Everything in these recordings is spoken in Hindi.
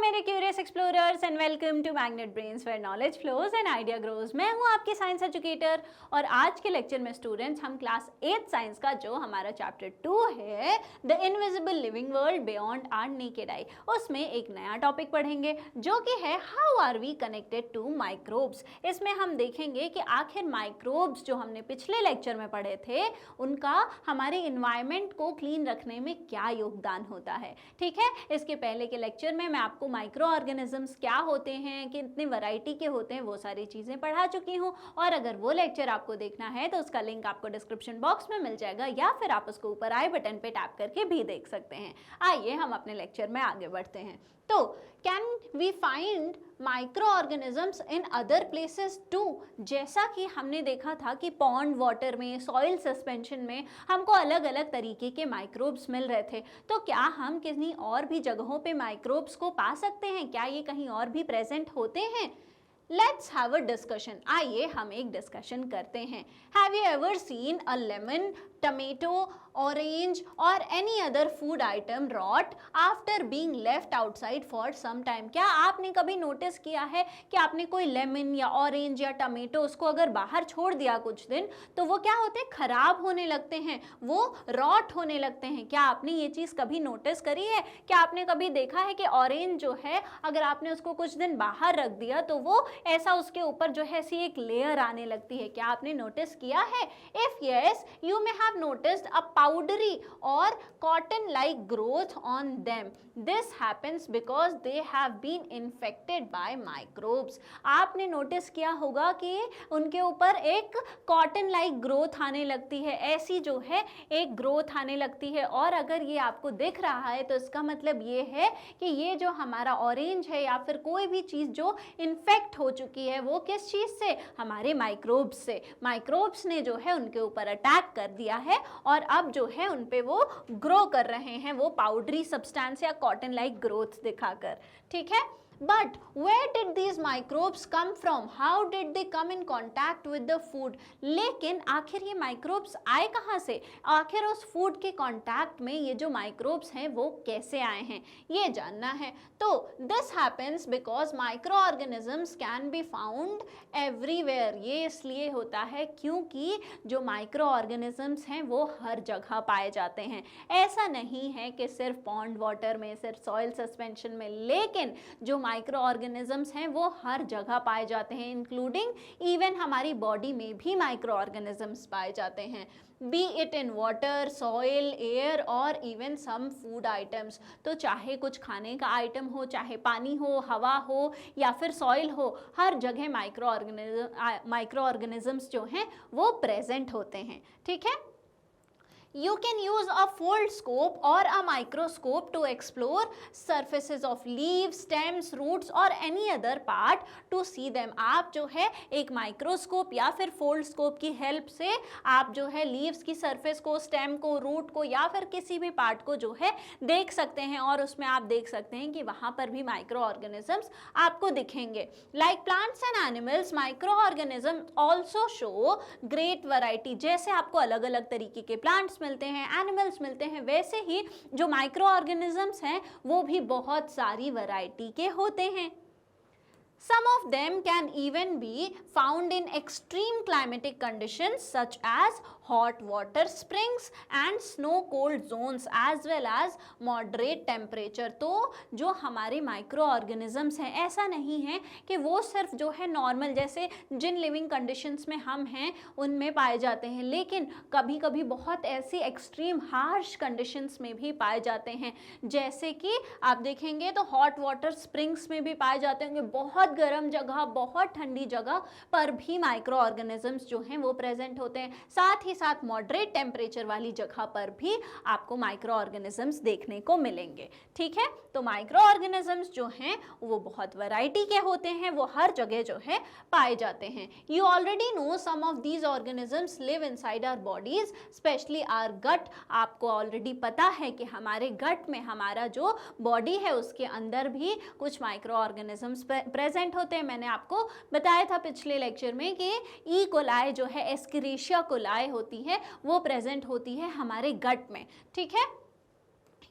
मेरे curious explorers and welcome to Magnet Brains where knowledge flows and idea grows. मैं हूं आपकी साइंस एजुकेटर और आज के लेक्चर में स्टूडेंट्स हम क्लास 8 साइंस का जो हमारा चैप्टर 2 है the invisible living world beyond our naked eye, उसमें एक नया टॉपिक पढ़ेंगे जो कि है how are we connected to microbes. इसमें हम देखेंगे कि आखिर माइक्रोब्स जो हमने पिछले लेक्चर में पढ़े थे उनका हमारे इन्वायरमेंट को क्लीन रखने में क्या योगदान होता है। ठीक है, इसके पहले के लेक्चर में मैं आपको माइक्रो ऑर्गेनिजम्स क्या होते हैं, कितनी वैरायटी के होते हैं, वो सारी चीज़ें पढ़ा चुकी हूँ। और अगर वो लेक्चर आपको देखना है तो उसका लिंक आपको डिस्क्रिप्शन बॉक्स में मिल जाएगा या फिर आप उसको ऊपर आई बटन पे टैप करके भी देख सकते हैं। आइए हम अपने लेक्चर में आगे बढ़ते हैं। तो can we find micro organisms in other places too. जैसा कि हमने देखा था कि पॉन्ड वाटर में, सॉइल सस्पेंशन में हमको अलग अलग तरीके के माइक्रोब्स मिल रहे थे, तो क्या हम किन्हीं और भी जगहों पे माइक्रोब्स को पा सकते हैं? क्या ये कहीं और भी प्रेजेंट होते हैं? Let's have a discussion. आइए हम एक डिस्कशन करते हैं। Have you ever seen a lemon, tomato, orange और any other food item rot after being left outside for some time? क्या आपने कभी नोटिस किया है कि आपने कोई लेमन या ऑरेंज या टमेटो उसको अगर बाहर छोड़ दिया कुछ दिन तो वो क्या होते हैं? खराब होने लगते हैं, वो रॉट होने लगते हैं। क्या आपने ये चीज़ कभी नोटिस करी है? क्या आपने कभी देखा है कि ऑरेंज जो है अगर आपने उसको कुछ दिन बाहर रख दिया तो वो ऐसा उसके ऊपर जो है ऐसी एक लेयर आने लगती है? क्या आपने नोटिस किया है? If yes, you may have noticed a powdery or cotton like growth on them. This happens because they have been infected by microbes. आपने नोटिस किया होगा कि उनके ऊपर एक कॉटन लाइक ग्रोथ आने लगती है, ऐसी जो है एक ग्रोथ आने लगती है। और अगर ये आपको दिख रहा है तो इसका मतलब ये है कि ये जो हमारा ऑरेंज है या फिर कोई भी चीज़ जो इन्फेक्ट हो चुकी है वो किस चीज़ से? हमारे माइक्रोब्स से। माइक्रोब्स ने जो है उनके ऊपर अटैक कर दिया है और अब जो है उन पे वो ग्रो कर रहे हैं, वो पाउडरी सब्सटेंस या कॉटन लाइक ग्रोथ दिखाकर। ठीक है, but where did these microbes come from? How did they come in contact with the food? लेकिन आखिर ये माइक्रोब्स आए कहाँ से? आखिर उस फूड के कांटेक्ट में ये जो माइक्रोब्स हैं वो कैसे आए हैं, ये जानना है। तो this happens because microorganisms can be found everywhere. ये इसलिए होता है क्योंकि जो माइक्रो ऑर्गेनिजम्स हैं वो हर जगह पाए जाते हैं। ऐसा नहीं है कि सिर्फ पॉन्ड वाटर में, सिर्फ सॉइल सस्पेंशन में, लेकिन जो माइक्रो ऑर्गेनिजम्स हैं वो हर जगह पाए जाते हैं, इंक्लूडिंग इवन हमारी बॉडी में भी माइक्रो ऑर्गेनिजम्स पाए जाते हैं, B it in water, soil, air और इवन सम फूड आइटम्स। तो चाहे कुछ खाने का आइटम हो, चाहे पानी हो, हवा हो या फिर सॉइल हो, हर जगह माइक्रो ऑर्गेनिजम्स जो हैं वो प्रेजेंट होते हैं। ठीक है, You can use a foldscope or a microscope to explore surfaces of leaves, stems, roots or any other part to see them. आप जो है एक माइक्रोस्कोप या फिर फोल्डस्कोप की हेल्प से आप जो है लीव्स की सरफेस को, स्टेम को, रूट को या फिर किसी भी पार्ट को जो है देख सकते हैं और उसमें आप देख सकते हैं कि वहाँ पर भी माइक्रो ऑर्गेनिजम्स आपको दिखेंगे। Like plants and animals, micro organism also show great variety. जैसे आपको अलग अलग तरीके के प्लांट्स मिलते हैं, एनिमल्स मिलते हैं, वैसे ही जो माइक्रो ऑर्गेनिजम्स हैं वो भी बहुत सारी वैरायटी के होते हैं। Some of them can even be found in extreme climatic conditions such as hot water springs and snow cold zones as well as moderate temperature. तो जो हमारे माइक्रो ऑर्गेनिजम्स हैं ऐसा नहीं है कि वो सिर्फ जो है नॉर्मल जैसे जिन लिविंग कंडीशंस में हम हैं उनमें पाए जाते हैं, लेकिन कभी कभी बहुत ऐसी एक्सट्रीम हार्श कंडीशंस में भी पाए जाते हैं। जैसे कि आप देखेंगे तो हॉट वाटर स्प्रिंग्स में भी पाए जाते होंगे, बहुत गर्म जगह, बहुत ठंडी जगह पर भी माइक्रो ऑर्गेनिजम्स जो हैं वो प्रेजेंट होते हैं। साथ ही साथ मॉडरेट टेम्परेचर वाली जगह पर भी आपको माइक्रो ऑर्गेनिजम्स देखने को मिलेंगे। ठीक है, तो माइक्रो ऑर्गेनिजम्स जो हैं वो बहुत वैरायटी के होते हैं, वो हर जगह जो है पाए जाते हैं। You already know some of these organisms live inside our bodies, specially our gut. आपको ऑलरेडी पता है कि हमारे गट में, हमारा जो बॉडी है उसके अंदर भी कुछ माइक्रो ऑर्गेनिजम्स प्रेजेंट होते हैं। मैंने आपको बताया था पिछले लेक्चर में कि ई कोलाई जो है, एस्केरिशिया कोलाई होती है, वो प्रेजेंट होती है हमारे गट में। ठीक है,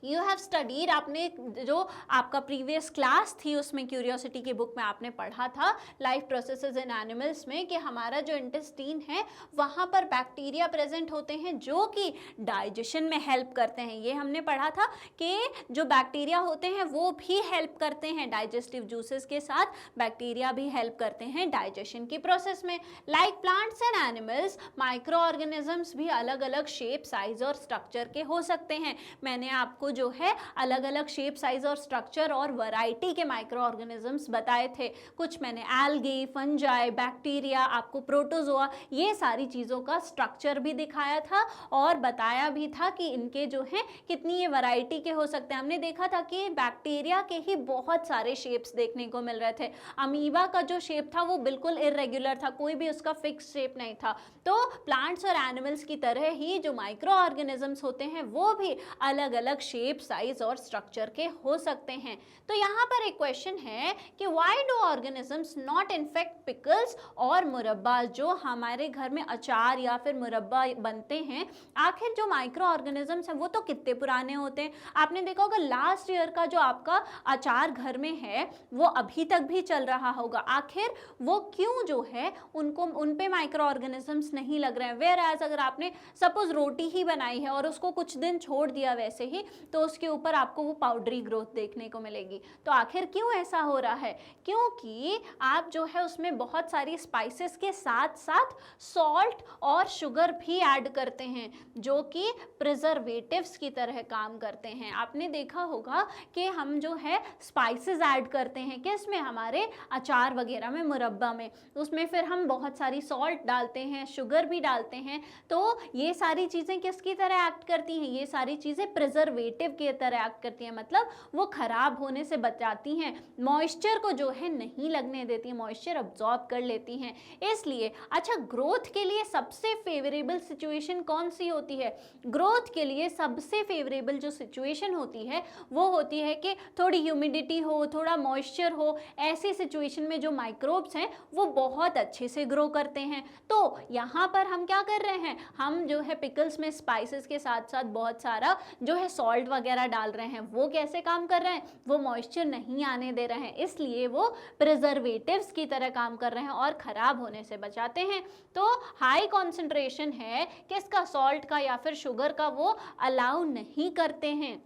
यू हैव स्टडीड, आपने जो आपका प्रीवियस क्लास थी उसमें क्यूरियोसिटी की बुक में आपने पढ़ा था लाइफ प्रोसेसेस इन एनिमल्स में कि हमारा जो इंटेस्टाइन है वहाँ पर बैक्टीरिया प्रेजेंट होते हैं जो कि डाइजेशन में हेल्प करते हैं। ये हमने पढ़ा था कि जो बैक्टीरिया होते हैं वो भी हेल्प करते हैं डाइजेस्टिव जूसेस के साथ, बैक्टीरिया भी हेल्प करते हैं डाइजेशन की प्रोसेस में। Like plants and animals, micro organisms भी अलग अलग शेप, साइज और स्ट्रक्चर के हो सकते हैं। मैंने आपको जो है अलग अलग शेप, साइज और स्ट्रक्चर और वैरायटी के माइक्रो ऑर्गेनिजम्स बताए थे। कुछ मैंने एल्गी, फंजाई, बैक्टीरिया, आपको प्रोटोजोआ, ये सारी चीज़ों का स्ट्रक्चर भी दिखाया था और बताया भी था कि इनके जो है कितनी ये वैरायटी के हो सकते हैं। हमने देखा था कि बैक्टीरिया के ही बहुत सारे शेप्स देखने को मिल रहे थे। अमीबा का जो शेप था वो बिल्कुल इरेगुलर था, कोई भी उसका फिक्स शेप नहीं था। तो प्लांट्स और एनिमल्स की तरह ही जो माइक्रो ऑर्गेनिजम्स होते हैं वो भी अलग अलग शेप, साइज और स्ट्रक्चर के हो सकते हैं। तो यहाँ पर एक क्वेश्चन है कि why do organisms not infect pickles और मुरब्बा, जो हमारे घर में अचार या फिर मुरब्बा बनते हैं, आखिर जो माइक्रो ऑर्गेनिजम्स हैं वो तो कितने पुराने होते हैं। आपने देखा होगा लास्ट ईयर का जो आपका अचार घर में है वो अभी तक भी चल रहा होगा। आखिर वो क्यों जो है उनको उन पे माइक्रो ऑर्गेनिजम्स नहीं लग रहे हैं। वेयर एज अगर आपने सपोज रोटी ही बनाई है और उसको कुछ दिन छोड़ दिया वैसे ही, तो उसके ऊपर आपको वो पाउडरी ग्रोथ देखने को मिलेगी। तो आखिर क्यों ऐसा हो रहा है? क्योंकि आप जो है उसमें बहुत सारी स्पाइसेस के साथ साथ सॉल्ट और शुगर भी ऐड करते हैं जो कि प्रिजर्वेटिव्स की तरह काम करते हैं। आपने देखा होगा कि हम जो है स्पाइसेस ऐड करते हैं किसमें, हमारे अचार वगैरह में, मुरब्बा में, उसमें फिर हम बहुत सारी सॉल्ट डालते हैं, शुगर भी डालते हैं। तो ये सारी चीज़ें किसकी तरह एक्ट करती हैं? ये सारी चीज़ें प्रिजर्वेटिव की तरह एक्ट करती हैं, मतलब वो खराब होने से बचाती हैं, मॉइस्चर को जो है नहीं लगने देती हैं, मॉइस्चर अब्जॉर्ब कर लेती हैं। इसलिए अच्छा, ग्रोथ के लिए सबसे फेवरेबल सिचुएशन कौन सी होती है? ग्रोथ के लिए सबसे फेवरेबल जो सिचुएशन होती है वो होती है कि थोड़ी ह्यूमिडिटी हो, थोड़ा मॉइस्चर हो। ऐसी सिचुएशन में जो माइक्रोब्स हैं वो बहुत अच्छे से ग्रो करते हैं। तो यहाँ पर हम क्या कर रहे हैं, हम जो है पिकल्स में स्पाइसेस के साथ साथ बहुत सारा जो है सॉल्ट वगैरह डाल रहे हैं। वो कैसे काम कर रहे हैं? वो मॉइस्चर नहीं आने दे रहे हैं, इसलिए वो प्रिजर्वेटिव्स की तरह काम कर रहे हैं और ख़राब होने से बचाते हैं। तो हाई कॉन्सेंट्रेशन है किसका, सॉल्ट का या फिर शुगर का, वो अलाउ नहीं करते हैं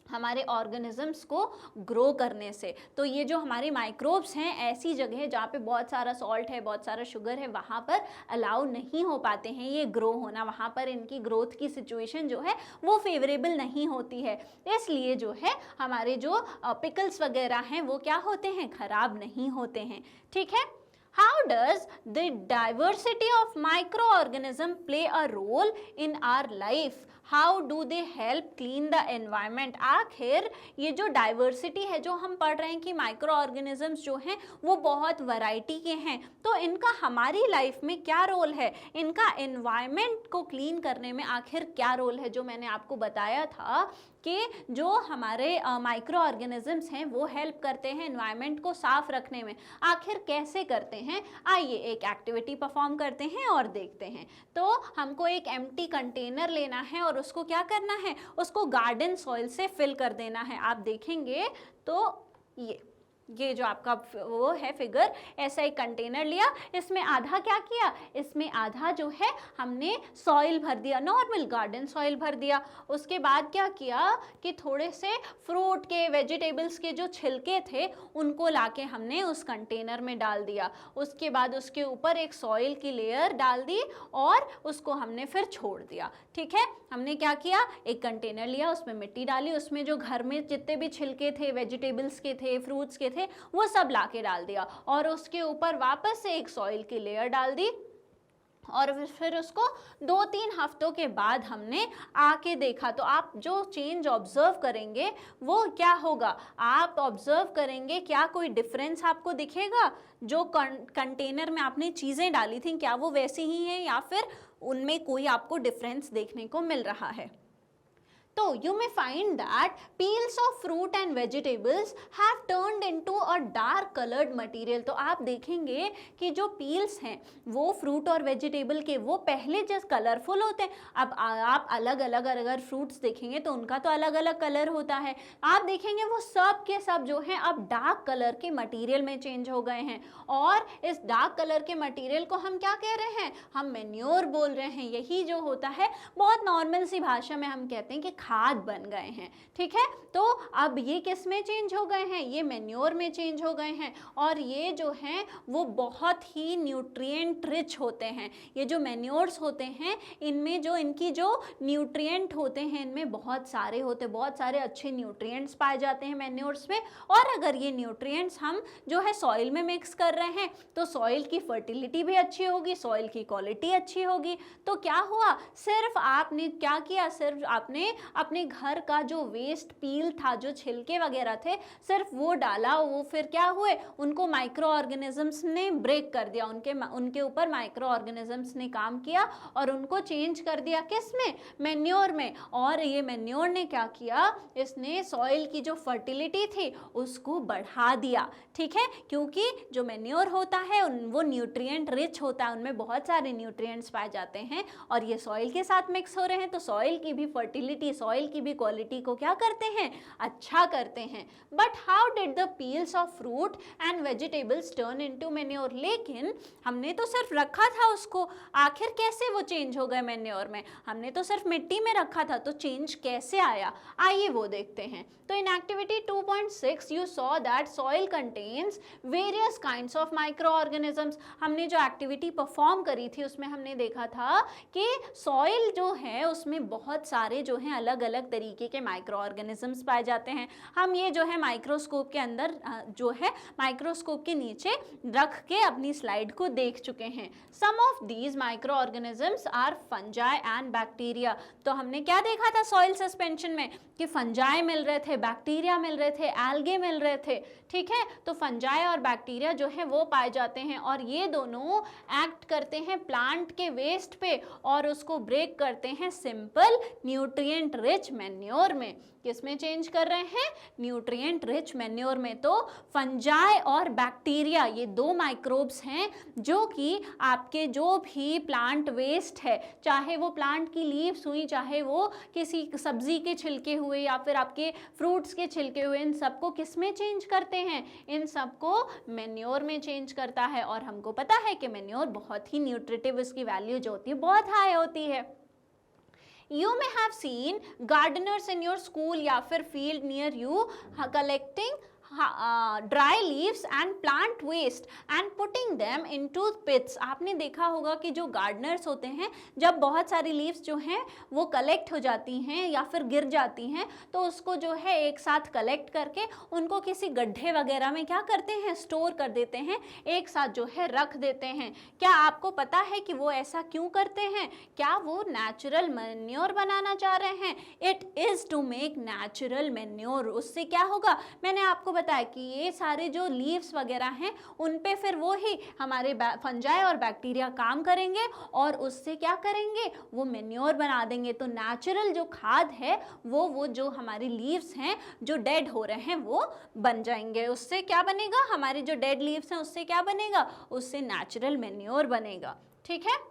हमारे ऑर्गेनिजम्स को ग्रो करने से। तो ये जो हमारे माइक्रोब्स हैं ऐसी जगह जहाँ पे बहुत सारा सॉल्ट है, बहुत सारा शुगर है, वहाँ पर अलाउ नहीं हो पाते हैं ये ग्रो होना, वहाँ पर इनकी ग्रोथ की सिचुएशन जो है वो फेवरेबल नहीं होती है। इसलिए जो है हमारे जो पिकल्स वगैरह हैं वो क्या होते हैं, ख़राब नहीं होते हैं। ठीक है। How does the diversity of microorganisms play a role in our life? How do they help clean the environment? आखिर ये जो डाइवर्सिटी है, जो हम पढ़ रहे हैं कि माइक्रो ऑर्गेनिजम्स जो हैं वो बहुत वैरायटी के हैं, तो इनका हमारी लाइफ में क्या रोल है? इनका एनवायरनमेंट को क्लीन करने में आखिर क्या रोल है? जो मैंने आपको बताया था कि जो हमारे माइक्रो ऑर्गेनिजम्स हैं वो हेल्प करते हैं एनवायरनमेंट को साफ रखने में। आखिर कैसे करते हैं? आइए एक एक्टिविटी परफॉर्म करते हैं और देखते हैं। तो हमको एक एम्प्टी कंटेनर लेना है और उसको क्या करना है, उसको गार्डन सॉइल से फिल कर देना है। आप देखेंगे तो ये जो आपका वो है फिगर, ऐसा एक कंटेनर लिया, इसमें आधा क्या किया, इसमें आधा जो है हमने सॉइल भर दिया, नॉर्मल गार्डन सॉइल भर दिया। उसके बाद क्या किया कि थोड़े से फ्रूट के, वेजिटेबल्स के जो छिलके थे उनको लाके हमने उस कंटेनर में डाल दिया। उसके बाद उसके ऊपर एक सॉइल की लेयर डाल दी और उसको हमने फिर छोड़ दिया। ठीक है, हमने क्या किया, एक कंटेनर लिया, उसमें मिट्टी डाली, उसमें जो घर में जितने भी छिलके थे, वेजिटेबल्स के थे, फ्रूट्स के थे, वो सब लाके डाल दिया और उसके ऊपर वापस से एक सॉइल की लेयर डाल दी। और फिर उसको 2-3 हफ्तों के बाद हमने आके देखा, तो आप जो चेंज ऑब्जर्व करेंगे वो क्या होगा, आप ऑब्जर्व करेंगे क्या कोई डिफरेंस आपको दिखेगा? जो कंटेनर में आपने चीज़ें डाली थी क्या वो वैसी ही हैं या फिर उनमें कोई आपको डिफरेंस देखने को मिल रहा है? तो you may find that peels of fruit and vegetables have turned into a dark colored material. तो आप देखेंगे कि जो पील्स हैं वो फ्रूट और वेजिटेबल के वो पहले जैसे कलरफुल होते हैं, अब आप अलग अलग अगर फ्रूट्स देखेंगे तो उनका तो अलग अलग कलर होता है, आप देखेंगे वो सब के सब जो हैं अब डार्क कलर के मटेरियल में चेंज हो गए हैं। और इस डार्क कलर के मटेरियल को हम क्या कह रहे हैं, हम मैन्योर बोल रहे हैं। यही जो होता है बहुत नॉर्मल सी भाषा में हम कहते हैं कि खाद बन गए हैं, ठीक है। तो अब ये किस में चेंज हो गए हैं, ये मैन्योर में चेंज हो गए हैं, और ये जो हैं वो बहुत ही न्यूट्रिएंट रिच होते हैं। ये जो मैन्योर्स होते हैं इनमें जो इनकी जो न्यूट्रिएंट होते हैं इनमें बहुत सारे होते, बहुत सारे अच्छे न्यूट्रिएंट्स पाए जाते हैं मैन्योर्स में। और अगर ये न्यूट्रिएंट्स हम जो है सॉइल में मिक्स कर रहे हैं तो सॉइल की फर्टिलिटी भी अच्छी होगी, सॉइल की क्वालिटी अच्छी होगी। तो क्या हुआ, सिर्फ आपने क्या किया, सिर्फ आपने अपने घर का जो वेस्ट पील था, जो छिलके वगैरह थे, सिर्फ वो डाला, वो फिर क्या हुए, उनको माइक्रो ऑर्गेनिजम्स ने ब्रेक कर दिया, उनके ऊपर माइक्रो ऑर्गेनिजम्स ने काम किया और उनको चेंज कर दिया किस में, मैन्योर में। और ये मैन्योर ने क्या किया, इसने सॉइल की जो फर्टिलिटी थी उसको बढ़ा दिया, ठीक है। क्योंकि जो मैन्योर होता है वो न्यूट्रिएंट रिच होता है, उनमें बहुत सारे न्यूट्रिएंट्स पाए जाते हैं और ये सॉइल के साथ मिक्स हो रहे हैं तो सॉइल की भी फर्टिलिटी, सॉइल की भी क्वालिटी को क्या करते हैं, अच्छा करते हैं। But how did the peels of fruit and vegetables turn into manure, लेकिन हमने तो सिर्फ रखा था उसको, आखिर कैसे वो चेंज हो गए मैन्योर में, हमने तो सिर्फ मिट्टी में रखा था, तो चेंज कैसे आया, आइए वो देखते हैं। तो in activity 2.6 you saw that soil contains various kinds of micro organisms. हमने जो एक्टिविटी परफॉर्म करी थी उसमें हमने देखा था कि सॉइल जो है उसमें बहुत सारे जो हैं अलग अलग तरीके के माइक्रो ऑर्गेनिजम्स पाए जाते हैं। हम ये जो है माइक्रोस्कोप के अंदर जो है माइक्रोस्कोप के नीचे रख के अपनी स्लाइड को देख चुके हैं। Some of these micro organisms are fungi and bacteria. तो हमने क्या देखा था सॉइल सस्पेंशन में कि फंजाई मिल रहे थे, बैक्टीरिया मिल रहे थे, एल्गे मिल रहे थे, ठीक है। तो फंजाई और बैक्टीरिया जो है वो पाए जाते हैं और ये दोनों एक्ट करते हैं प्लांट के वेस्ट पे और उसको ब्रेक करते हैं सिंपल न्यूट्रिएंट रिच मैन्योर में। किसमें चेंज कर रहे हैं, न्यूट्रिएंट रिच मैन्योर में। तो फंजाई और बैक्टीरिया ये दो माइक्रोब्स हैं जो कि आपके जो भी प्लांट वेस्ट है, चाहे वो प्लांट की लीव्स हुई, चाहे वो किसी सब्जी के छिलके हुए या फिर आपके फ्रूट्स के छिलके हुए, इन सबको किस में चेंज करते हैं, इन सबको मैन्योर में चेंज करता है। और हमको पता है कि मैन्योर बहुत ही न्यूट्रिटिव, इसकी वैल्यू जो होती है बहुत हाई होती है। You may have seen gardeners in your school या फिर field near you collecting dry leaves and plant waste and putting them into pits. आपने देखा होगा कि जो गार्डनर्स होते हैं जब बहुत सारी लीव्स जो हैं वो कलेक्ट हो जाती हैं या फिर गिर जाती हैं तो उसको जो है एक साथ कलेक्ट करके उनको किसी गड्ढे वगैरह में क्या करते हैं, स्टोर कर देते हैं, एक साथ जो है रख देते हैं। क्या आपको पता है कि वो ऐसा क्यों करते हैं? क्या वो नेचुरल मैन्योर बनाना चाह रहे हैं? It is to make natural manure. उससे क्या होगा, मैंने आपको बताया कि ये सारे जो लीव्स वगैरह हैं उन पे फिर वो ही हमारे फंजाई और बैक्टीरिया काम करेंगे और उससे क्या करेंगे, वो मैन्योर बना देंगे। तो नेचुरल जो खाद है वो जो हमारी लीव्स हैं जो डेड हो रहे हैं वो बन जाएंगे। उससे क्या बनेगा, हमारी जो डेड लीव्स हैं उससे क्या बनेगा, उससे नेचुरल मैन्योर बनेगा, ठीक है।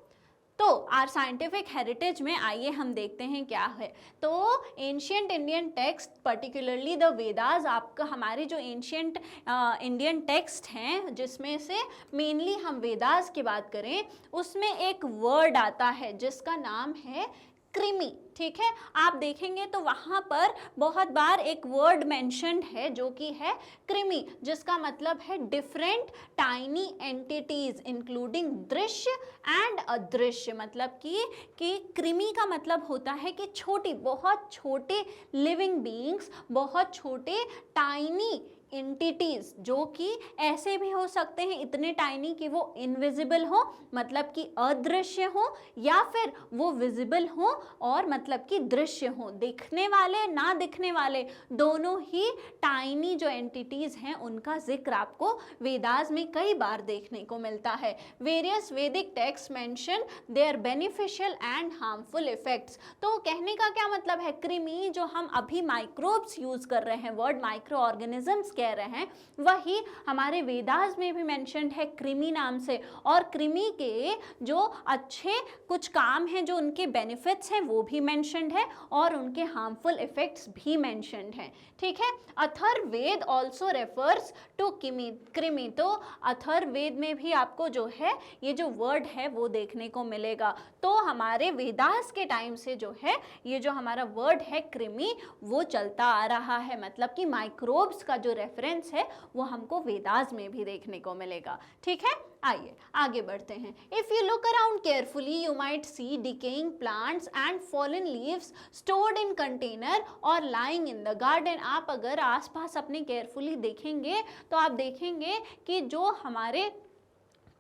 तो आर साइंटिफिक हेरिटेज में आइए हम देखते हैं क्या है। तो ancient Indian text particularly the Vedas, आपका हमारे जो एंशियंट इंडियन टेक्स्ट हैं जिसमें से मेनली हम वेदास की बात करें उसमें एक वर्ड आता है जिसका नाम है कृमि, ठीक है। आप देखेंगे तो वहाँ पर बहुत बार एक वर्ड मेंशन्ड है जो कि है कृमि, जिसका मतलब है डिफरेंट टाइनी एंटिटीज इंक्लूडिंग दृश्य एंड अदृश्य। मतलब कि कृमि का मतलब होता है कि छोटी, बहुत छोटे लिविंग बीइंग्स, बहुत छोटे टाइनी एंटिटीज जो कि ऐसे भी हो सकते हैं इतने टाइनी कि वो इनविजिबल हो, मतलब कि अदृश्य हो, या फिर वो विजिबल हो और मतलब कि दृश्य हो, दिखने वाले ना दिखने वाले दोनों ही टाइनी जो एंटिटीज हैं उनका जिक्र आपको वेदास में कई बार देखने को मिलता है। Various Vedic texts mention their beneficial and harmful effects. तो कहने का क्या मतलब है, कृमि जो हम अभी माइक्रोब्स यूज कर रहे हैं, वर्ड माइक्रो ऑर्गेनिजम्स कह रहे हैं, वही हमारे वेदास में भी मेंशन्ड है कृमि नाम से। और कृमि के जो अच्छे कुछ काम हैं, जो उनके बेनिफिट्स हैं वो भी मेंशन्ड है और उनके हार्मफुल इफेक्ट्स भी मेंशन्ड हैं। ठीक है, अथर्ववेद ऑल्सो रेफर्स टू कृमि। तो अथर्ववेद में भी आपको जो है ये जो वर्ड है वो देखने को मिलेगा। तो हमारे वेदास के टाइम से जो है ये जो हमारा वर्ड है कृमि वो चलता आ रहा है, मतलब कि माइक्रोब्स का जो रेफरेंस है वो हमको वेदास में भी देखने को मिलेगा। ठीक है, आइए आगे बढ़ते हैं। If you look around carefully you might see decaying plants and fallen leaves stored in container और लाइंग इन द गार्डन। आप अगर आसपास अपने केयरफुली देखेंगे तो आप देखेंगे कि जो हमारे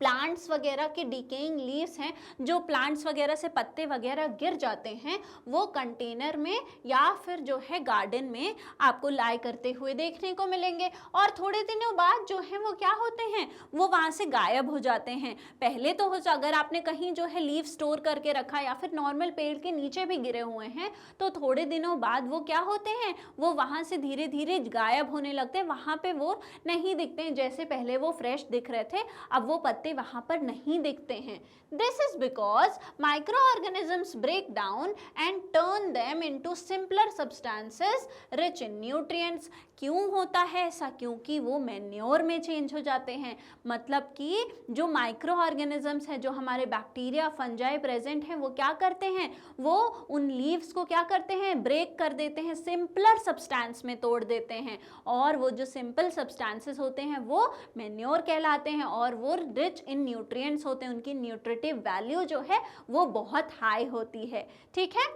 प्लांट्स वगैरह के डिकेइंग लीव्स हैं, जो प्लांट्स वगैरह से पत्ते वगैरह गिर जाते हैं, वो कंटेनर में या फिर जो है गार्डन में आपको लाई करते हुए देखने को मिलेंगे। और थोड़े दिनों बाद जो है वो क्या होते हैं, वो वहाँ से गायब हो जाते हैं। पहले तो अगर आपने कहीं जो है लीव स्टोर करके रखा या फिर नॉर्मल पेड़ के नीचे भी गिरे हुए हैं तो थोड़े दिनों बाद वो क्या होते हैं, वो वहाँ से धीरे धीरे गायब होने लगते हैं, वहाँ पे वो नहीं दिखते हैं। जैसे पहले वो फ्रेश दिख रहे थे अब वो पत्ते वहां पर नहीं दिखते हैं। This is because microorganisms break down and turn them into simpler substances rich in nutrients। क्यों होता है ऐसा, क्योंकि वो मैन्योर में चेंज हो जाते हैं। मतलब कि जो माइक्रो ऑर्गेनिजम्स हैं, जो हमारे बैक्टीरिया फंजाई प्रेजेंट हैं, वो क्या करते हैं, वो उन लीव्स को क्या करते हैं, ब्रेक कर देते हैं, सिंपलर सब्सटेंस में तोड़ देते हैं। और वो जो सिंपल सब्सटेंसेस होते हैं वो मैन्योर कहलाते हैं और वो रिच इन न्यूट्रिएंट्स होते हैं, उनकी न्यूट्रिटिव वैल्यू जो है वो बहुत हाई होती है। ठीक है,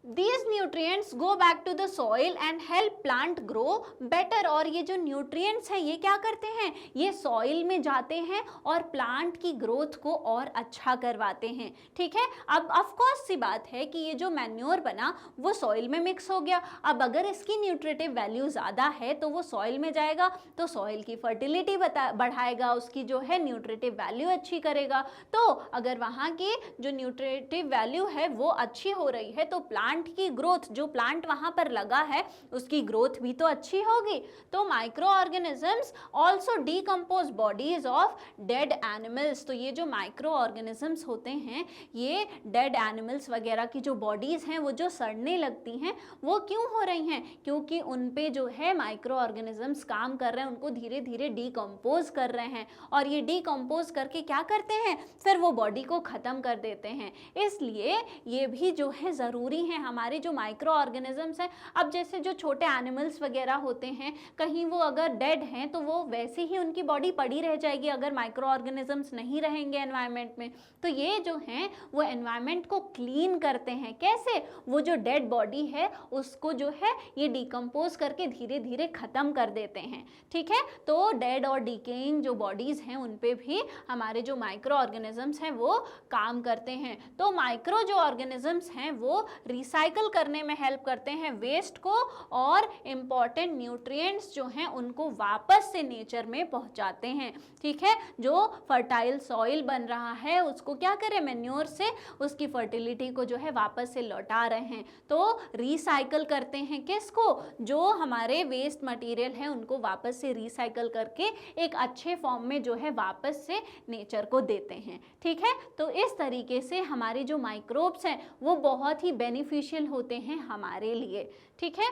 These nutrients go back to the soil and help plant grow better। और ये जो nutrients हैं ये क्या करते हैं, ये soil में जाते हैं और plant की growth को और अच्छा करवाते हैं। ठीक है, अब of course सी बात है कि ये जो manure बना वो soil में mix हो गया। अब अगर इसकी nutritive value ज़्यादा है तो वो soil में जाएगा तो soil की fertility बढ़ाएगा, उसकी जो है nutritive value अच्छी करेगा। तो अगर वहाँ की जो nutritive value है वो अच्छी हो रही है तो प्लांट की ग्रोथ, जो प्लांट वहां पर लगा है उसकी ग्रोथ भी तो अच्छी होगी। तो micro organisms also decompose bodies of dead animals. तो ये जो माइक्रो ऑर्गेनिजम्स होते हैं ये डेड एनिमल्स वगैरह की जो बॉडीज हैं वो जो सड़ने लगती हैं वो क्यों हो रही हैं, क्योंकि उन पे जो है माइक्रो ऑर्गेनिजम्स काम कर रहे हैं, उनको धीरे धीरे डीकम्पोज कर रहे हैं और ये डीकम्पोज करके क्या करते हैं, फिर वो बॉडी को ख़त्म कर देते हैं। इसलिए ये भी जो है ज़रूरी है हमारे जो माइक्रो ऑर्गेनिजम्स हैं। अब जैसे जो छोटे एनिमल्स वगैरह होते हैं, कहीं वो अगर डेड हैं तो वो वैसे ही उनकी बॉडी पड़ी रह जाएगी अगर माइक्रो ऑर्गेनिजम्स नहीं रहेंगे एनवायरनमेंट में। तो ये जो हैं वो एनवायरनमेंट को क्लीन करते हैं। कैसे, वो जो डेड बॉडी है उसको जो है ये डिकम्पोज करके धीरे धीरे ख़त्म कर देते हैं। ठीक है, तो डेड और डिकेइंग जो बॉडीज़ हैं उन पे भी हमारे जो माइक्रो ऑर्गेनिजम्स हैं वो काम करते हैं। तो माइक्रो जो ऑर्गेनिजम्स हैं वो रिसाइकल करने में हेल्प करते हैं वेस्ट को और इम्पॉर्टेंट न्यूट्रिएंट्स जो हैं उनको वापस से नेचर में पहुंचाते हैं। ठीक है, जो फर्टाइल सॉइल बन रहा है उसको क्या करें, मैन्योर से उसकी फर्टिलिटी को जो है वापस से लौटा रहे हैं। तो रिसाइकल करते हैं किसको, जो हमारे वेस्ट मटेरियल है उनको वापस से रिसाइकल करके एक अच्छे फॉर्म में जो है वापस से नेचर को देते हैं। ठीक है, तो इस तरीके से हमारे जो माइक्रोब्स हैं वो बहुत ही बेनिफिशियल होते हैं हमारे लिए। ठीक है,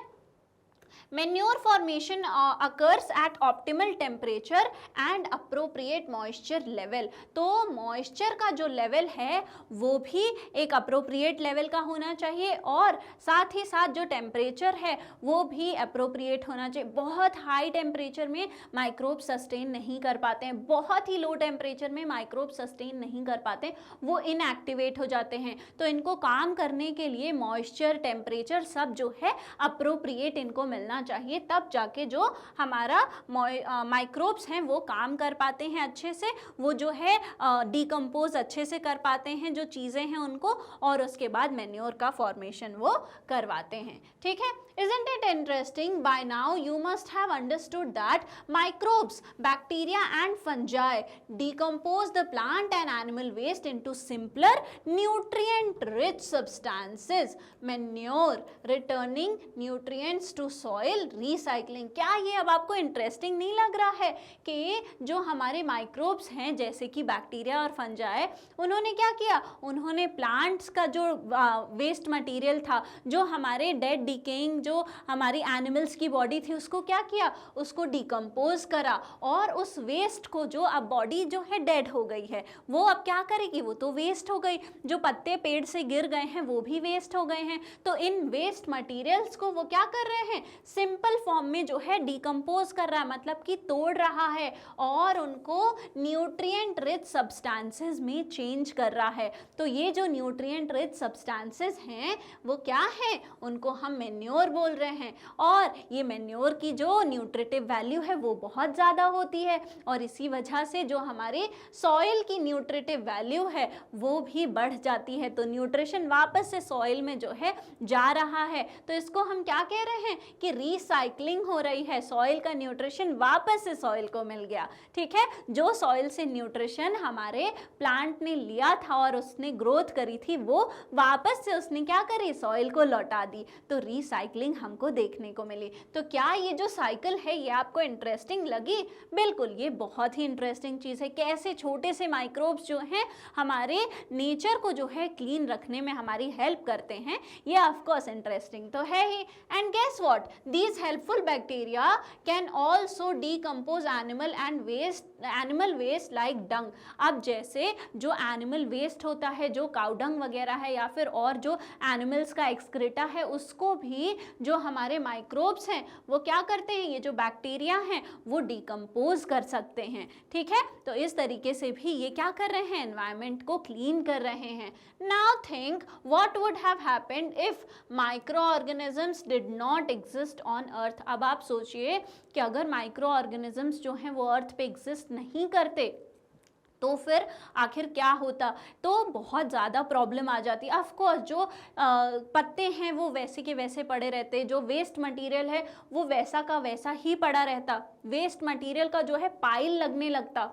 Manure formation occurs at optimal temperature and appropriate moisture level। तो moisture का जो level है वो भी एक appropriate level का होना चाहिए और साथ ही साथ जो temperature है वो भी appropriate होना चाहिए। बहुत high temperature में microbes sustain नहीं कर पाते हैं, बहुत ही low temperature में microbes sustain नहीं कर पाते, वो inactivate हो जाते हैं। तो इनको काम करने के लिए moisture, temperature सब जो है appropriate इनको मिलना होना चाहिए, तब जाके जो हमारा माइक्रोब्स हैं वो काम कर पाते हैं अच्छे से, वो जो है डिकम्पोज अच्छे से कर पाते हैं जो चीज़ें हैं उनको, और उसके बाद मैन्योर का फॉर्मेशन वो करवाते हैं। ठीक है, Isn't it interesting? By now you must have understood that microbes, bacteria and fungi decompose the plant and animal waste into simpler nutrient-rich substances. Manure, returning nutrients to soil, recycling. क्या ये अब आपको इंटरेस्टिंग नहीं लग रहा है कि जो हमारे माइक्रोब्स हैं जैसे कि बैक्टीरिया और फंजाई, उन्होंने क्या किया, उन्होंने प्लांट्स का जो वेस्ट मटेरियल था, जो हमारे डेड डिकेइंग जो हमारी एनिमल्स की बॉडी थी, उसको क्या किया, उसको डिकम्पोज करा, और उस वेस्ट को, जो अब बॉडी जो है डेड हो गई है, वो अब क्या करेगी, वो तो वेस्ट हो गई, जो पत्ते पेड़ से गिर गए हैं वो भी वेस्ट हो गए हैं, तो इन वेस्ट मटेरियल्स को वो क्या कर रहे हैं, सिंपल फॉर्म में जो है डिकम्पोज कर रहा है, मतलब कि तोड़ रहा है और उनको न्यूट्रिएंट रिच सब्सटेंसेस में चेंज कर रहा है। तो ये जो न्यूट्रिएंट रिच सब्सटेंसेस हैं वो क्या हैं, उनको हम मैन्योर बोल रहे हैं, और ये मैन्योर की जो न्यूट्रिटिव वैल्यू है वो बहुत ज़्यादा होती है, और इसी वजह से जो हमारे सॉइल की न्यूट्रिटिव वैल्यू है वो भी बढ़ जाती है। तो न्यूट्रिशन वापस से सॉइल में जो है जा रहा है, तो इसको हम क्या कह रहे हैं कि रिसाइकलिंग हो रही है, सॉइल का न्यूट्रिशन वापस से सॉइल को मिल गया। ठीक है, जो सॉइल से न्यूट्रिशन हमारे प्लांट ने लिया था और उसने ग्रोथ करी थी, वो वापस से उसने क्या करी, सॉइल को लौटा दी, तो रिसाइकलिंग हमको देखने को मिली। तो क्या ये जो साइकिल है ये आपको इंटरेस्टिंग लगी? बिल्कुल, ये बहुत ही इंटरेस्टिंग चीज़ है, कैसे छोटे से माइक्रोब्स जो हैं हमारे नेचर को जो है क्लीन रखने में हमारी हेल्प करते हैं, ये ऑफ कोर्स इंटरेस्टिंग तो है ही। And guess what, these helpful bacteria can also decompose animal waste like dung. अब जैसे जो एनिमल वेस्ट होता है, जो काउ डंग वगैरह है, या फिर और जो एनिमल्स का एक्सक्रीटा है, उसको भी जो हमारे माइक्रोब्स हैं वो क्या करते हैं, ये जो बैक्टीरिया हैं वो डिकम्पोज कर सकते हैं। ठीक है, तो इस तरीके से भी ये क्या कर रहे हैं, एनवायरनमेंट को क्लीन कर रहे हैं। Now think what would have happened if micro organisms did not exist on earth. अब आप सोचिए कि अगर माइक्रो ऑर्गेनिजम्स जो हैं वो अर्थ पे एग्जिस्ट नहीं करते तो फिर आखिर क्या होता, तो बहुत ज़्यादा प्रॉब्लम आ जाती। ऑफ कोर्स जो पत्ते हैं वो वैसे के वैसे पड़े रहते, जो वेस्ट मटेरियल है वो वैसा का वैसा ही पड़ा रहता, वेस्ट मटेरियल का जो है पाइल लगने लगता।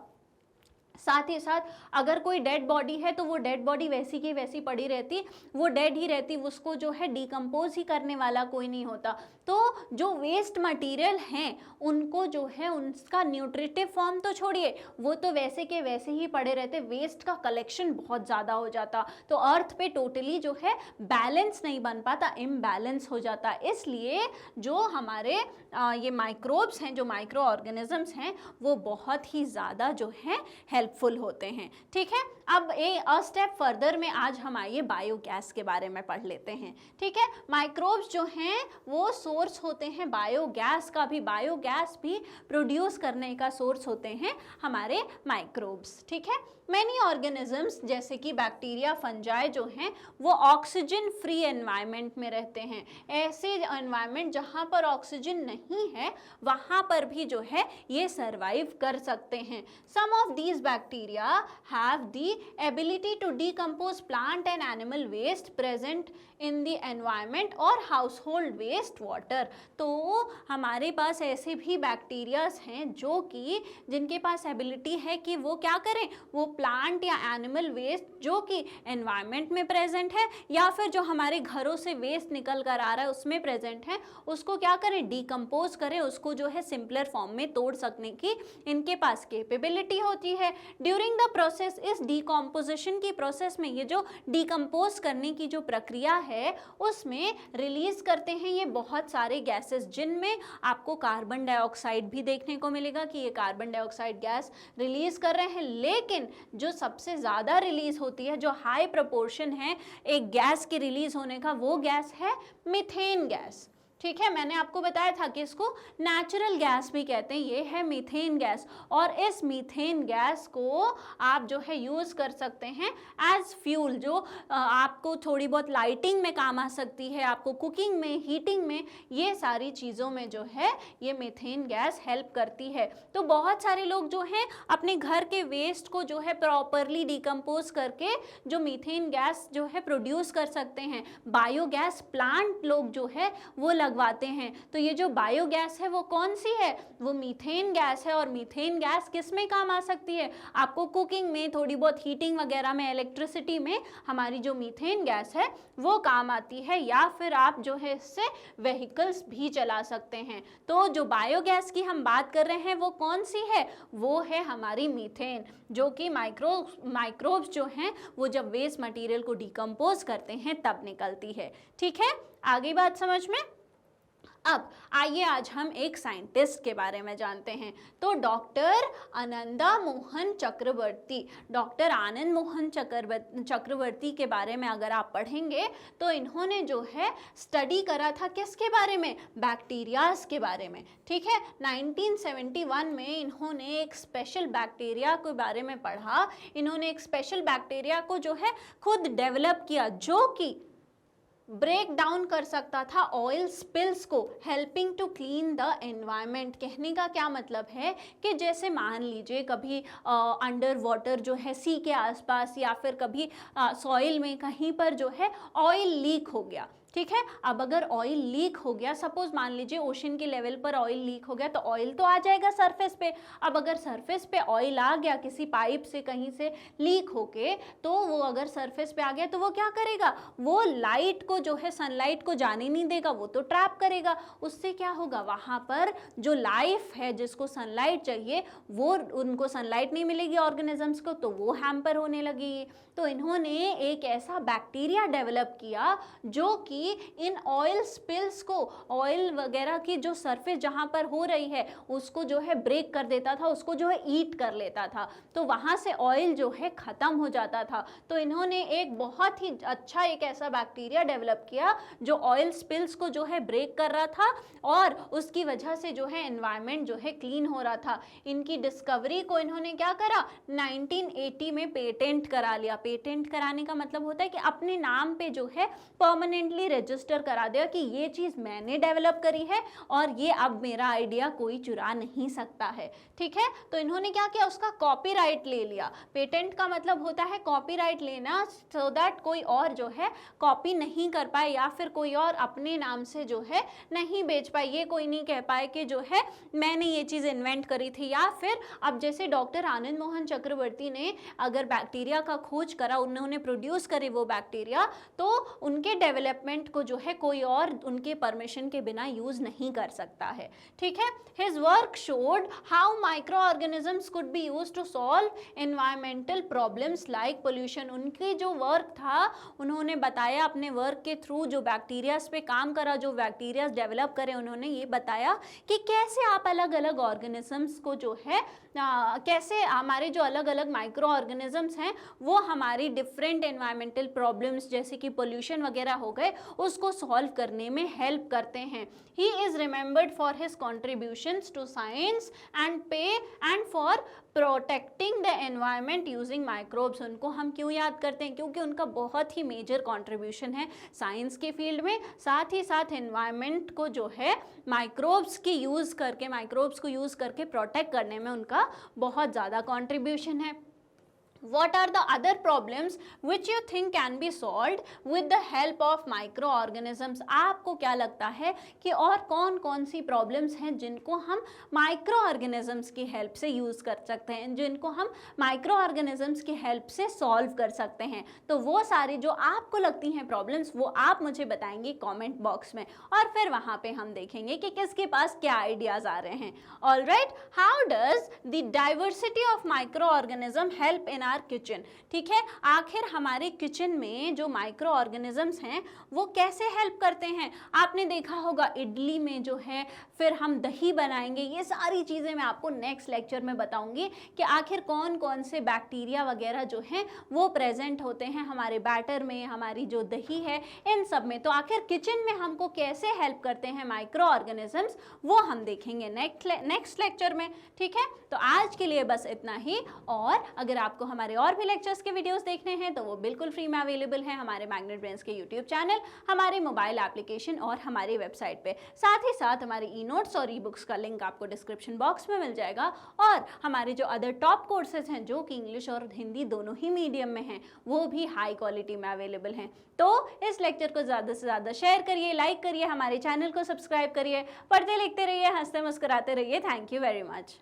साथ ही साथ अगर कोई डेड बॉडी है तो वो डेड बॉडी वैसी की वैसी पड़ी रहती, वो डेड ही रहती, उसको जो है डिकम्पोज ही करने वाला कोई नहीं होता। तो जो वेस्ट मटेरियल हैं उनको जो है उनका न्यूट्रिटिव फॉर्म तो छोड़िए, वो तो वैसे के वैसे ही पड़े रहते, वेस्ट का कलेक्शन बहुत ज़्यादा हो जाता, तो अर्थ पे टोटली जो है बैलेंस नहीं बन पाता, इम्बैलेंस हो जाता। इसलिए जो हमारे ये माइक्रोब्स हैं, जो माइक्रो ऑर्गेनिजम्स हैं, वो बहुत ही ज़्यादा जो है हेल्पफुल होते हैं। ठीक है, अब अ स्टेप फर्दर में आज हम आइए बायोगैस के बारे में पढ़ लेते हैं। ठीक है, माइक्रोब्स जो हैं वो सोर्स होते हैं बायोगैस का भी, बायोगैस भी प्रोड्यूस करने का सोर्स होते हैं हमारे माइक्रोब्स। ठीक है, मैनी ऑर्गेनिजम्स जैसे कि बैक्टीरिया, फंजाई जो हैं वो ऑक्सीजन फ्री एनवायरनमेंट में रहते हैं। ऐसे एनवायरनमेंट जहाँ पर ऑक्सीजन नहीं है वहाँ पर भी जो है ये सर्वाइव कर सकते हैं। Some of these bacteria have the ability to decompose plant and animal waste present in the environment और हाउसहोल्ड वेस्ट वाटर। तो हमारे पास ऐसे भी बैक्टीरियाज हैं जो कि जिनके पास एबिलिटी है कि वो क्या करें, वो प्लांट या एनिमल वेस्ट जो कि एनवायरनमेंट में प्रेजेंट है या फिर जो हमारे घरों से वेस्ट निकल कर आ रहा है उसमें प्रेजेंट है, उसको क्या करें, डिकम्पोज करें, उसको जो है सिंपलर फॉर्म में तोड़ सकने की इनके पास कैपेबिलिटी होती है। ड्यूरिंग द प्रोसेस, इस डिकम्पोजिशन की प्रोसेस में ये जो डिकम्पोज करने की जो प्रक्रिया है उसमें रिलीज करते हैं ये बहुत सारे गैसेस, जिनमें आपको कार्बन डाइऑक्साइड भी देखने को मिलेगा कि ये कार्बन डाइऑक्साइड गैस रिलीज कर रहे हैं। लेकिन जो सबसे ज़्यादा रिलीज होती है, जो हाई प्रोपोर्शन है एक गैस के रिलीज होने का, वो गैस है मीथेन गैस। ठीक है, मैंने आपको बताया था कि इसको नेचुरल गैस भी कहते हैं, ये है मीथेन गैस। और इस मीथेन गैस को आप जो है यूज़ कर सकते हैं एज फ्यूल, जो आपको थोड़ी बहुत लाइटिंग में काम आ सकती है, आपको कुकिंग में, हीटिंग में, ये सारी चीज़ों में जो है ये मीथेन गैस हेल्प करती है। तो बहुत सारे लोग जो हैं अपने घर के वेस्ट को जो है प्रॉपरली डिकम्पोज करके जो मीथेन गैस जो है प्रोड्यूस कर सकते हैं। बायोगैस प्लांट लोग जो है वो लगवाते हैं। तो ये जो बायोगैस है वो कौन सी है, वो मीथेन गैस है। और मीथेन गैस किस में काम आ सकती है, आपको कुकिंग में, थोड़ी बहुत हीटिंग वगैरह में, इलेक्ट्रिसिटी में हमारी जो मीथेन गैस है वो काम आती है। या फिर आप जो है इससे व्हीकल्स भी चला सकते हैं। तो जो बायोगैस की हम बात कर रहे हैं वो कौन सी है, वो है हमारी मीथेन, जो कि माइक्रोब्स जो हैं वो जब वेस्ट मटेरियल को डिकम्पोज करते हैं तब निकलती है। ठीक है, आगे बात समझ में। अब आइए आज हम एक साइंटिस्ट के बारे में जानते हैं। तो डॉक्टर आनंदा मोहन चक्रवर्ती, डॉक्टर आनंद मोहन चक्रवर्ती के बारे में अगर आप पढ़ेंगे तो इन्होंने जो है स्टडी करा था किसके बारे में, बैक्टीरियाज के बारे में। ठीक है, 1971 में इन्होंने एक स्पेशल बैक्टीरिया के बारे में पढ़ा। इन्होंने एक स्पेशल बैक्टीरिया को जो है खुद डेवलप किया, जो कि ब्रेक डाउन कर सकता था ऑयल स्पिल्स को, helping to clean the environment. कहने का क्या मतलब है कि जैसे मान लीजिए कभी अंडर वाटर जो है सी के आसपास, या फिर कभी सॉइल में कहीं पर जो है ऑयल लीक हो गया। ठीक है, अब अगर ऑयल लीक हो गया, सपोज मान लीजिए ओशन के लेवल पर ऑयल लीक हो गया, तो ऑयल तो आ जाएगा सरफेस पे। अब अगर सरफेस पे ऑयल आ गया किसी पाइप से कहीं से लीक होके, तो वो अगर सरफेस पे आ गया तो वो क्या करेगा, वो लाइट को जो है, सनलाइट को जाने नहीं देगा, वो तो ट्रैप करेगा। उससे क्या होगा, वहाँ पर जो लाइफ है जिसको सनलाइट चाहिए, वो उनको सनलाइट नहीं मिलेगी ऑर्गेनिजम्स को, तो वो हैम्पर होने लगेगी। तो इन्होंने एक ऐसा बैक्टीरिया डेवलप किया जो कि इन ऑयल स्पिल्स को, ऑयल वगैरह की जो सरफेस जहां पर हो रही है उसको जो है ब्रेक कर देता था, उसको जो है ईट कर लेता था, तो वहां से ऑयल जो है खत्म हो जाता था। तो इन्होंने एक बहुत ही अच्छा एक ऐसा बैक्टीरिया डेवलप किया जो ऑयल स्पिल्स को जो है ब्रेक कर रहा था, और उसकी वजह से जो है एनवायरनमेंट जो है क्लीन हो रहा था। इनकी डिस्कवरी को इन्होंने क्या करा, 1980 में पेटेंट करा लिया। पेटेंट कराने का मतलब होता है कि अपने नाम पे जो है परमानेंटली रजिस्टर करा दिया कि ये चीज़ मैंने डेवलप करी है और ये अब मेरा आइडिया कोई चुरा नहीं सकता है। ठीक है, तो इन्होंने क्या किया, उसका कॉपीराइट ले लिया। पेटेंट का मतलब होता है कॉपीराइट लेना, सो दैट कोई और जो है कॉपी नहीं कर पाए, या फिर कोई और अपने नाम से जो है नहीं बेच पाए। ये कोई नहीं कह पाए कि जो है मैंने ये चीज़ इन्वेंट करी थी। या फिर अब जैसे डॉक्टर आनंद मोहन चक्रवर्ती ने अगर बैक्टीरिया का खोज करा, उन्होंने प्रोड्यूस करे वो बैक्टीरिया, तो उनके डेवलपमेंट को जो है कोई और उनके परमिशन के बिना यूज नहीं कर सकता है। ठीक है, his work showed how micro organisms could be used to solve environmental problems like pollution. उनकी जो वर्क था, उन्होंने बताया अपने वर्क के थ्रू, जो बैक्टीरियाज पे काम करा, जो बैक्टीरियाज डेवलप करे, उन्होंने ये बताया कि कैसे आप अलग अलग ऑर्गेनिजम्स को जो है कैसे हमारे जो अलग अलग माइक्रो ऑर्गेनिजम्स हैं वो हमारी डिफरेंट एनवायरमेंटल प्रॉब्लम्स जैसे कि पोल्यूशन वगैरह हो गए उसको सॉल्व करने में हेल्प करते हैं। He is remembered for his contributions to science and for protecting the environment using microbes. उनको हम क्यों याद करते हैं, क्योंकि उनका बहुत ही मेजर कंट्रीब्यूशन है साइंस के फील्ड में, साथ ही साथ एनवायरनमेंट को जो है माइक्रोब्स की यूज़ करके, माइक्रोब्स को यूज़ करके प्रोटेक्ट करने में उनका बहुत ज़्यादा कंट्रीब्यूशन है। What are the other problems which you think can be solved with the help of microorganisms? आपको क्या लगता है कि और कौन कौन सी प्रॉब्लम्स हैं जिनको हम माइक्रो ऑर्गेनिजम्स की हेल्प से यूज़ कर सकते हैं, जिनको हम माइक्रो ऑर्गेनिजम्स की हेल्प से सॉल्व कर सकते हैं? तो वो सारी जो आपको लगती हैं प्रॉब्लम्स वो आप मुझे बताएंगे कमेंट बॉक्स में, और फिर वहाँ पे हम देखेंगे कि किसके पास क्या आइडियाज़ आ रहे हैं। Alright, how does the diversity of micro organism help in our kitchen. ठीक है, आखिर हमारे किचन में जो माइक्रो ऑर्गेनिजम्स हैं वो कैसे हेल्प करते हैं। आपने देखा होगा इडली में जो है फिर हम दही बनाएंगे, ये सारी चीज़ें मैं आपको नेक्स्ट लेक्चर में बताऊंगी कि आखिर कौन कौन से बैक्टीरिया वगैरह जो हैं वो प्रेजेंट होते हैं हमारे बैटर में, हमारी जो दही है इन सब में। तो आखिर किचन में हमको कैसे हेल्प करते हैं माइक्रो ऑर्गेनिजम्स वो हम देखेंगे नेक्स्ट लेक्चर में। ठीक है, तो आज के लिए बस इतना ही। और अगर आपको हमारे और भी लेक्चर्स के वीडियोस देखने हैं तो वो बिल्कुल फ्री में अवेलेबल है हमारे मैग्नेट ब्रेन्स के यूट्यूब चैनल, हमारे मोबाइल एप्लीकेशन और हमारी वेबसाइट पे। साथ ही साथ हमारे ई नोट्स और ई बुक्स का लिंक आपको डिस्क्रिप्शन बॉक्स में मिल जाएगा। और हमारे जो अदर टॉप कोर्सेज हैं जो कि इंग्लिश और हिंदी दोनों ही मीडियम में हैं वो भी हाई क्वालिटी में अवेलेबल हैं। तो इस लेक्चर को ज़्यादा से ज़्यादा शेयर करिए, लाइक करिए, हमारे चैनल को सब्सक्राइब करिए, पढ़ते लिखते रहिए, हंसते मुस्कुराते रहिए। Thank you very much.